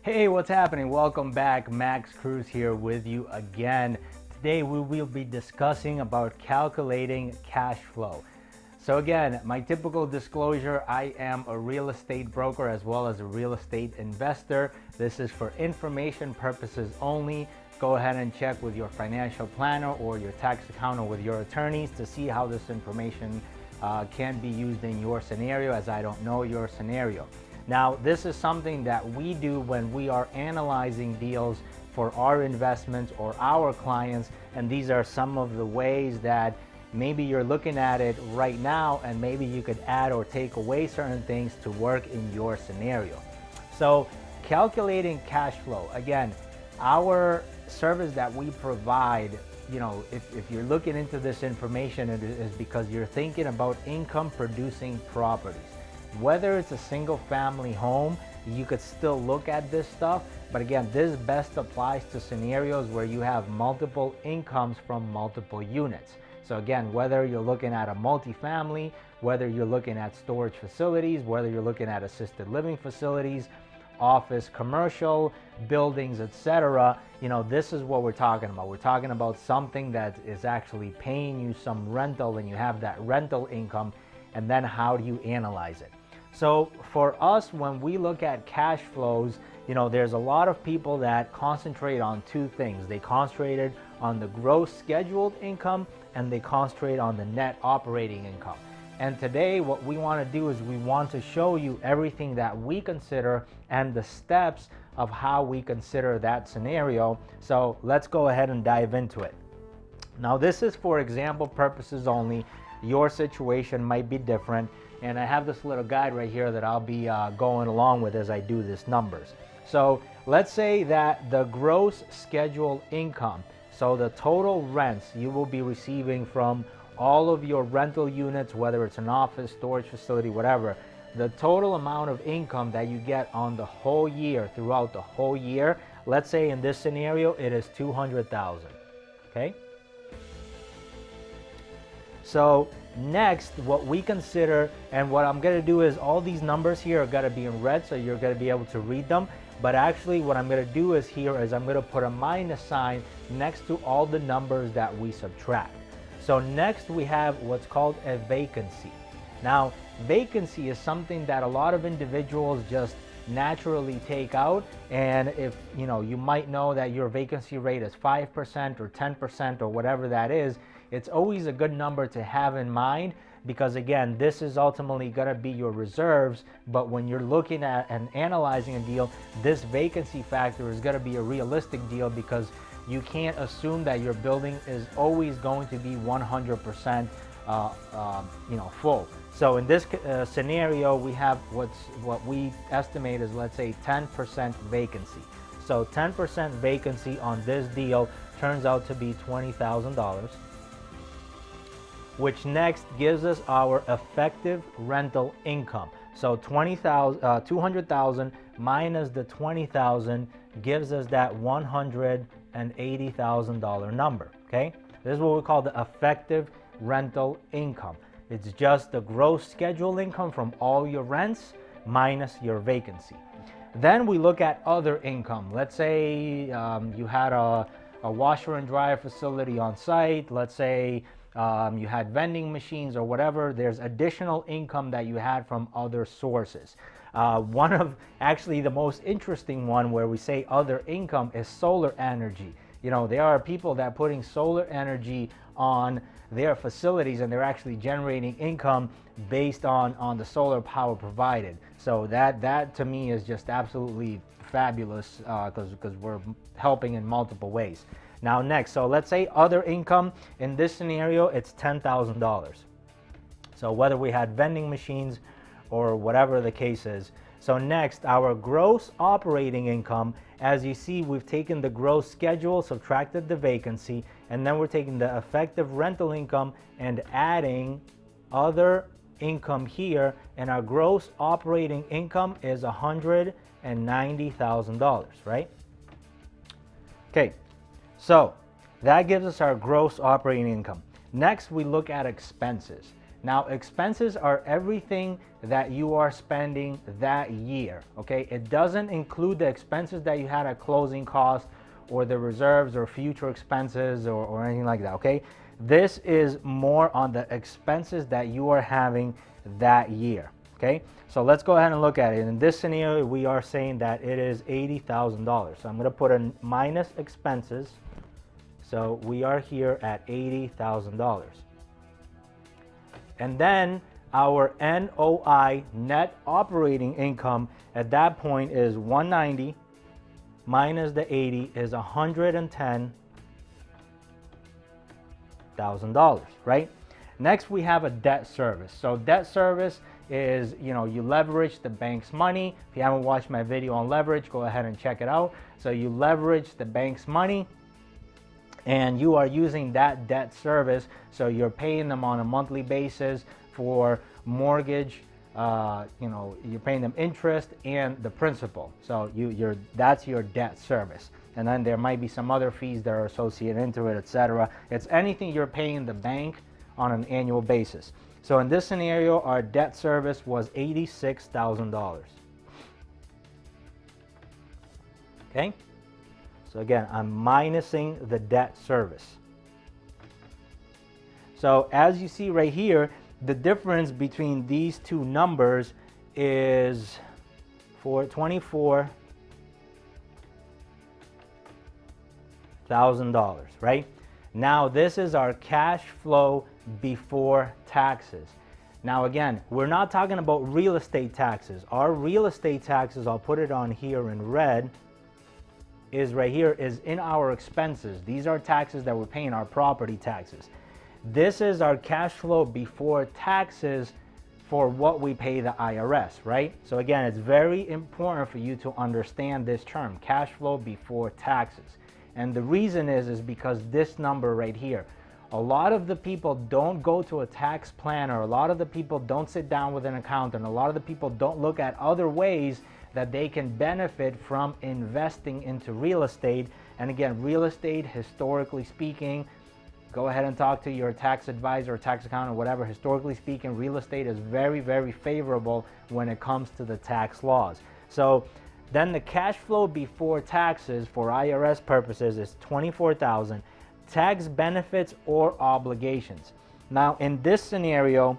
Hey, what's happening? Welcome back. Max Cruz here with you again. Today we will be discussing about calculating cash flow. So again, my typical disclosure, I am a real estate broker as well as a real estate investor. This is for information purposes only. Go ahead and check with your financial planner or your tax accountant with your attorneys to see how this information can be used in your scenario, as I don't know your scenario. Now, this is something that we do when we are analyzing deals for our investments or our clients, and these are some of the ways that maybe you're looking at it right now, and maybe you could add or take away certain things to work in your scenario. So, calculating cash flow, again, our service that we provide, if you're looking into this information, it is because you're thinking about income producing properties. Whether it's a single family home, you could still look at this stuff, but again, this best applies to scenarios where you have multiple incomes from multiple units. So again, whether you're looking at a multifamily, whether you're looking at storage facilities, whether you're looking at assisted living facilities, office, commercial, buildings, etc., this is what we're talking about. We're talking about something that is actually paying you some rental, and you have that rental income, and then how do you analyze it? So for us, when we look at cash flows, there's a lot of people that concentrate on two things. They concentrated on the gross scheduled income, and they concentrate on the net operating income. And today what we want to do is we want to show you everything that we consider and the steps of how we consider that scenario. So let's go ahead and dive into it. Now, this is for example purposes only. Your situation might be different, and I have this little guide right here that I'll be going along with as I do these numbers. So let's say that the gross scheduled income, so the total rents you will be receiving from all of your rental units, whether it's an office, storage facility, whatever, the total amount of income that you get on the whole year, throughout the whole year, let's say in this scenario it is $200,000. Okay. So next, what we consider, and what I'm going to do is all these numbers here are going to be in red, so you're going to be able to read them. But actually what I'm going to do is I'm going to put a minus sign next to all the numbers that we subtract. So next we have what's called a vacancy. Now, vacancy is something that a lot of individuals just naturally take out, and if you might know that your vacancy rate is 5% or 10% or whatever that is, it's always a good number to have in mind, because again, this is ultimately going to be your reserves. But when you're looking at and analyzing a deal, this vacancy factor is going to be a realistic deal, because you can't assume that your building is always going to be 100% full. So in this scenario, we have what we estimate is, let's say, 10% vacancy. So 10% vacancy on this deal turns out to be $20,000, which next gives us our effective rental income. So $200,000 minus the $20,000 gives us that $180,000 number. Okay, this is what we call the effective rental income. It's just the gross scheduled income from all your rents minus your vacancy. Then we look at other income. Let's say you had a washer and dryer facility on site. Let's say you had vending machines or whatever. There's additional income that you had from other sources. One of actually the most interesting one where we say other income is solar energy. There are people that are putting solar energy on their facilities, and they're actually generating income based on the solar power provided. So that to me is just absolutely fabulous, because we're helping in multiple ways. Now next, so let's say other income. In this scenario, it's $10,000. So whether we had vending machines or whatever the case is. So next, our gross operating income, as you see, we've taken the gross schedule, subtracted the vacancy, and then we're taking the effective rental income and adding other income here, and our gross operating income is $190,000, right? Okay, so that gives us our gross operating income. Next, we look at expenses. Now, expenses are everything that you are spending that year, okay? It doesn't include the expenses that you had at closing costs or the reserves or future expenses or anything like that, okay? This is more on the expenses that you are having that year, okay? So let's go ahead and look at it. In this scenario, we are saying that it is $80,000. So I'm gonna put a minus expenses. So we are here at $80,000. And then our NOI, net operating income, at that point is 190 minus the 80 is $110,000, right? Next, we have a debt service. So debt service is, you leverage the bank's money. If you haven't watched my video on leverage, go ahead and check it out. So you leverage the bank's money, and you are using that debt service, so you're paying them on a monthly basis for mortgage. You're paying them interest and the principal. So that's your debt service. And then there might be some other fees that are associated into it, etc. It's anything you're paying the bank on an annual basis. So in this scenario, our debt service was $86,000. Okay. So again, I'm minusing the debt service. So as you see right here, the difference between these two numbers is for $24,000, right? Now this is our cash flow before taxes. Now again, we're not talking about real estate taxes. Our real estate taxes, I'll put it on here in red, is right here, is in our expenses. These are taxes that we're paying, our property taxes. This is our cash flow before taxes for what we pay the IRS, right? So again, it's very important for you to understand this term, cash flow before taxes. And the reason is because this number right here, a lot of the people don't go to a tax planner, a lot of the people don't sit down with an accountant, a lot of the people don't look at other ways that they can benefit from investing into real estate. And again, real estate, historically speaking, go ahead and talk to your tax advisor or tax accountant or whatever. Historically speaking, real estate is very, very favorable when it comes to the tax laws. So then the cash flow before taxes for IRS purposes is $24,000, tax benefits or obligations. Now in this scenario,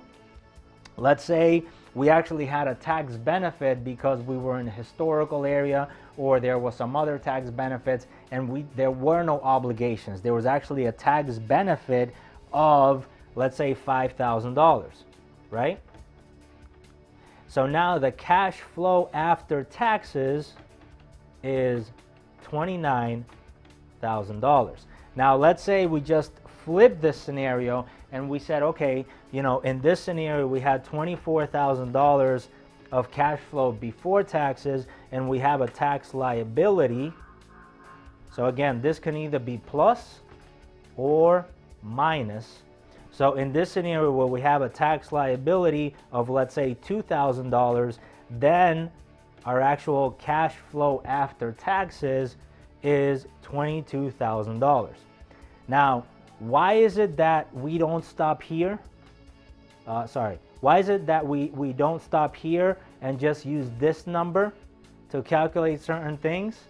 let's say we actually had a tax benefit because we were in a historical area, or there was some other tax benefits, and there were no obligations. There was actually a tax benefit of, let's say, $5,000, right? So now the cash flow after taxes is $29,000. Now let's say we just flip this scenario and we said, okay, in this scenario we had $24,000 of cash flow before taxes, and we have a tax liability. So again, this can either be plus or minus. So in this scenario where we have a tax liability of, let's say, $2,000, then our actual cash flow after taxes is $22,000. Now, why is it that we don't stop here? Why is it that we don't stop here and just use this number to calculate certain things?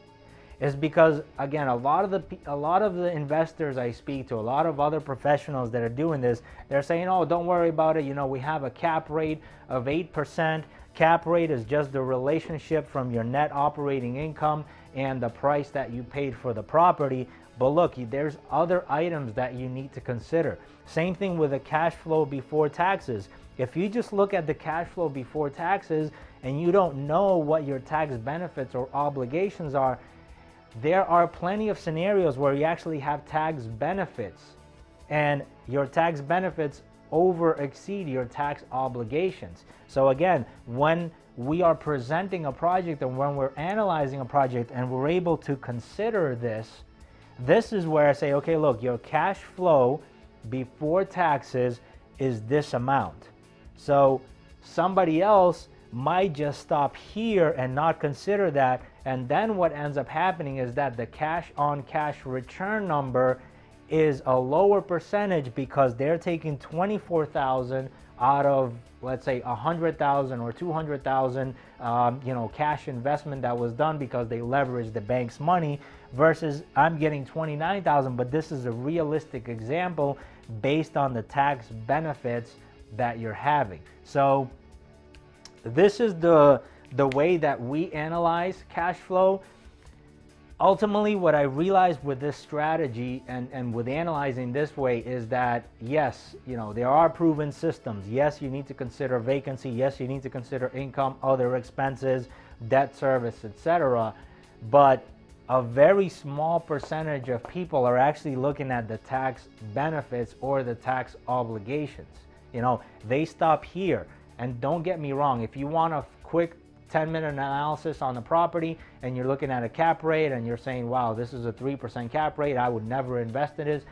Is because, again, a lot of the investors I speak to, a lot of other professionals that are doing this, they're saying, oh, don't worry about it. We have a cap rate of 8%. Cap rate is just the relationship from your net operating income and the price that you paid for the property. But look, there's other items that you need to consider. Same thing with the cash flow before taxes. If you just look at the cash flow before taxes and you don't know what your tax benefits or obligations are, there are plenty of scenarios where you actually have tax benefits and your tax benefits over exceed your tax obligations. So again, when we are presenting a project and when we're analyzing a project and we're able to consider this, this is where I say, okay, look, your cash flow before taxes is this amount. So somebody else might just stop here and not consider that, and then what ends up happening is that the cash on cash return number is a lower percentage because they're taking 24,000 out of, let's say, 100,000 or 200,000, cash investment that was done because they leveraged the bank's money, versus I'm getting 29,000. But this is a realistic example based on the tax benefits that you're having. So this is the way that we analyze cash flow. Ultimately, what I realized with this strategy and with analyzing this way is that, yes, there are proven systems. Yes, you need to consider vacancy. Yes, you need to consider income, other expenses, debt service, etc. But a very small percentage of people are actually looking at the tax benefits or the tax obligations. They stop here. And don't get me wrong, if you want a quick 10-minute analysis on the property and you're looking at a cap rate and you're saying, wow, this is a 3% cap rate, I would never invest in this,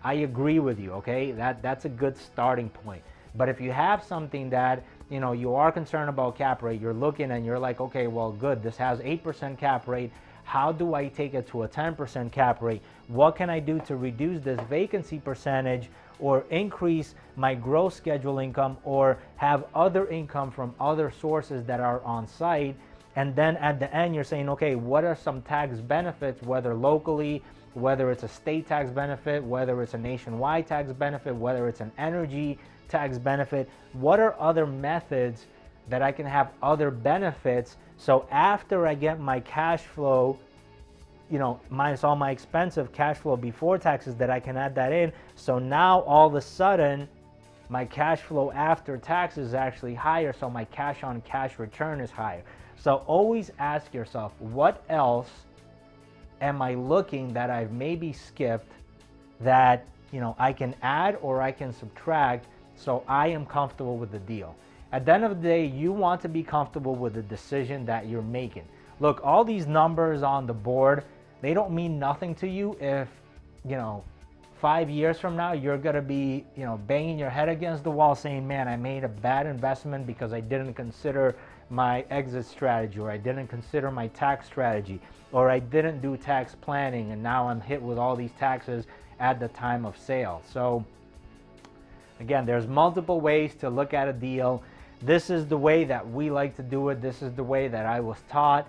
I agree with you, okay? That's a good starting point. But if you have something that, you are concerned about cap rate, you're looking and you're like, okay, well, good, this has 8% cap rate, how do I take it to a 10% cap rate? What can I do to reduce this vacancy percentage or increase my gross schedule income or have other income from other sources that are on site? And then at the end, you're saying, okay, what are some tax benefits, whether locally, whether it's a state tax benefit, whether it's a nationwide tax benefit, whether it's an energy tax benefit, what are other methods that I can have other benefits? So after I get my cash flow, minus all my expensive cash flow before taxes, that I can add that in. So now all of a sudden, my cash flow after taxes is actually higher. So my cash on cash return is higher. So always ask yourself, what else am I looking that I've maybe skipped that, I can add or I can subtract so I am comfortable with the deal. At the end of the day, you want to be comfortable with the decision that you're making. Look, all these numbers on the board, they don't mean nothing to you if, 5 years from now, you're going to be, banging your head against the wall saying, man, I made a bad investment because I didn't consider my exit strategy, or I didn't consider my tax strategy, or I didn't do tax planning, and now I'm hit with all these taxes at the time of sale. So again, there's multiple ways to look at a deal. This is the way that we like to do it. This is the way that I was taught.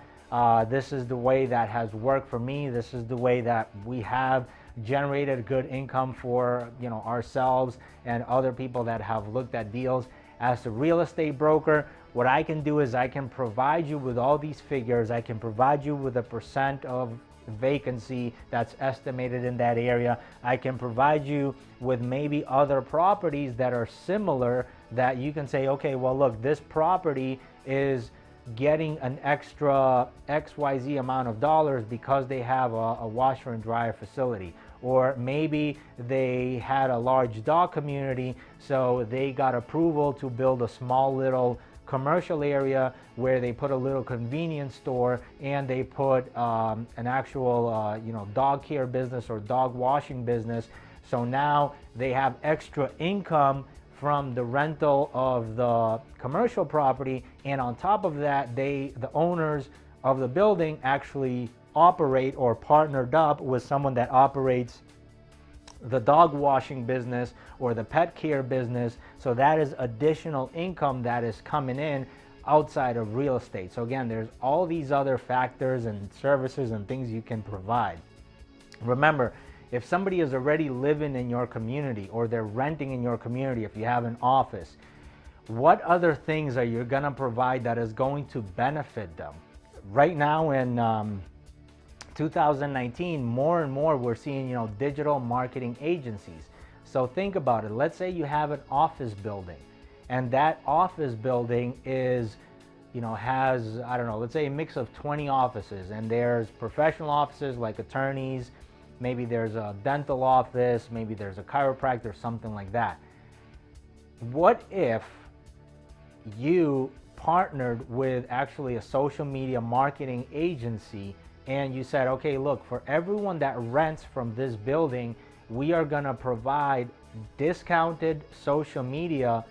This is the way that has worked for me. This is the way that we have generated good income for ourselves and other people that have looked at deals. As a real estate broker, what I can do is I can provide you with all these figures. I can provide you with a percent of vacancy that's estimated in that area. I can provide you with maybe other properties that are similar that you can say, okay, well, look, this property is getting an extra XYZ amount of dollars because they have a washer and dryer facility. Or maybe they had a large dog community, so they got approval to build a small little commercial area where they put a little convenience store and they put an actual dog care business or dog washing business. So now they have extra income from the rental of the commercial property, and on top of that, the owners of the building actually operate or partnered up with someone that operates the dog washing business or the pet care business. So that is additional income that is coming in outside of real estate. So again, there's all these other factors and services and things you can provide. Remember, if somebody is already living in your community or they're renting in your community, if you have an office, what other things are you going to provide that is going to benefit them? Right now in 2019, more and more we're seeing, digital marketing agencies. So think about it. Let's say you have an office building, and that office building is, has, I don't know, let's say a mix of 20 offices, and there's professional offices like attorneys, maybe there's a dental office, maybe there's a chiropractor, something like that. What if you partnered with actually a social media marketing agency and you said, okay, look, for everyone that rents from this building, we are gonna provide discounted social media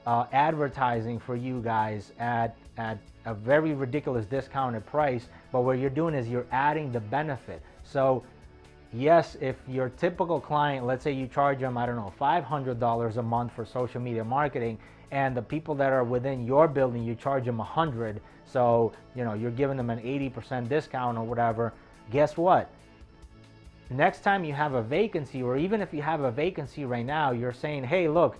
advertising for you guys at a very ridiculous discounted price, but what you're doing is you're adding the benefit. So yes, if your typical client, let's say you charge them, I don't know, $500 a month for social media marketing, and the people that are within your building, you charge them 100, so you're giving them an 80% discount or whatever. Guess what? Next time you have a vacancy, or even if you have a vacancy right now, you're saying, hey, look,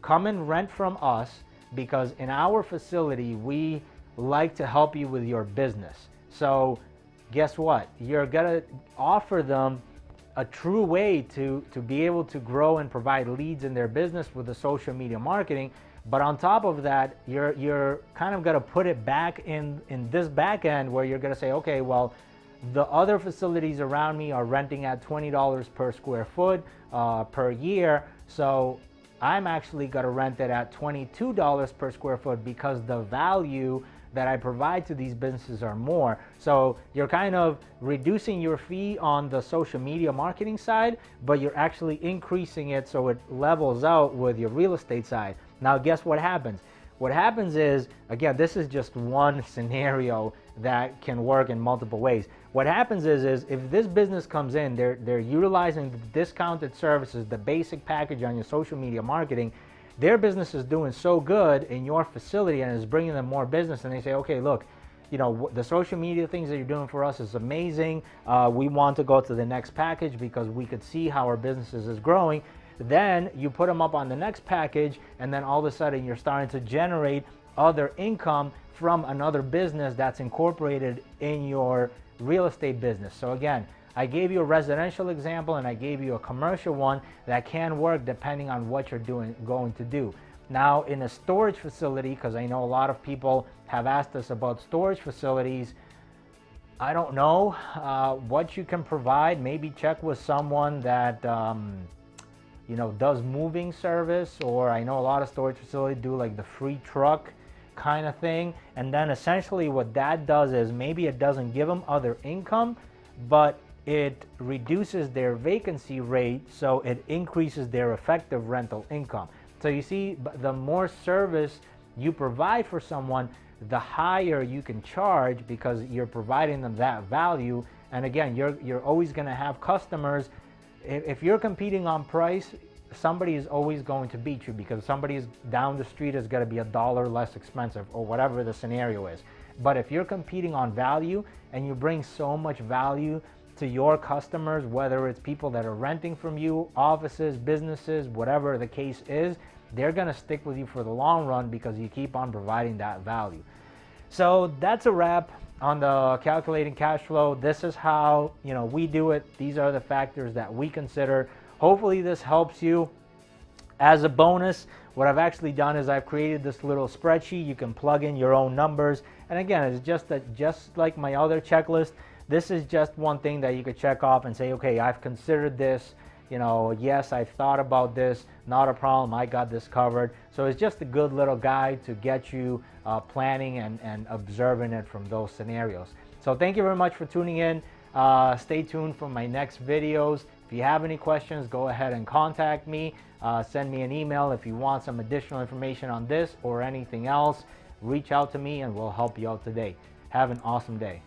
come and rent from us, because in our facility we like to help you with your business. So guess what? You're gonna offer them a true way to be able to grow and provide leads in their business with the social media marketing. But on top of that, you're kind of gonna put it back in this back end, where you're gonna say, okay, well, the other facilities around me are renting at $20 per square foot per year, so I'm actually gonna rent it at $22 per square foot, because the value that I provide to these businesses are more. So you're kind of reducing your fee on the social media marketing side, but you're actually increasing it so it levels out with your real estate side. Now, guess what happens? What happens is, again, this is just one scenario that can work in multiple ways. What happens is if this business comes in, they're utilizing the discounted services, the basic package on your social media marketing, their business is doing so good in your facility and is bringing them more business, and they say, okay, look, the social media things that you're doing for us is amazing. We want to go to the next package because we could see how our business is growing. Then you put them up on the next package, and then all of a sudden you're starting to generate other income from another business that's incorporated in your real estate business. So again, I gave you a residential example and I gave you a commercial one that can work depending on what you're going to do. Now, in a storage facility, because I know a lot of people have asked us about storage facilities, I don't know what you can provide. Maybe check with someone that does moving service, or I know a lot of storage facilities do like the free truck kind of thing. And then essentially what that does is, maybe it doesn't give them other income, but it reduces their vacancy rate, so it increases their effective rental income. So you see, the more service you provide for someone, the higher you can charge, because you're providing them that value. And again, you're always going to have customers. If you're competing on price, somebody is always going to beat you, because somebody is down the street is going to be $1 less expensive, or whatever the scenario is. But if you're competing on value and you bring so much value to your customers, whether it's people that are renting from you, offices, businesses, whatever the case is, they're going to stick with you for the long run, because you keep on providing that value. So that's a wrap on the calculating cash flow. This is how we do it. These are the factors that we consider. Hopefully this helps you. As a bonus, what I've actually done is I've created this little spreadsheet. You can plug in your own numbers, and again, it's just like my other checklist. This is just one thing that you could check off and say, okay, I've considered this, yes, I've thought about this, not a problem, I got this covered. So it's just a good little guide to get you planning and observing it from those scenarios. So thank you very much for tuning in. Stay tuned for my next videos. If you have any questions, go ahead and contact me. Send me an email if you want some additional information on this or anything else. Reach out to me and we'll help you out today. Have an awesome day.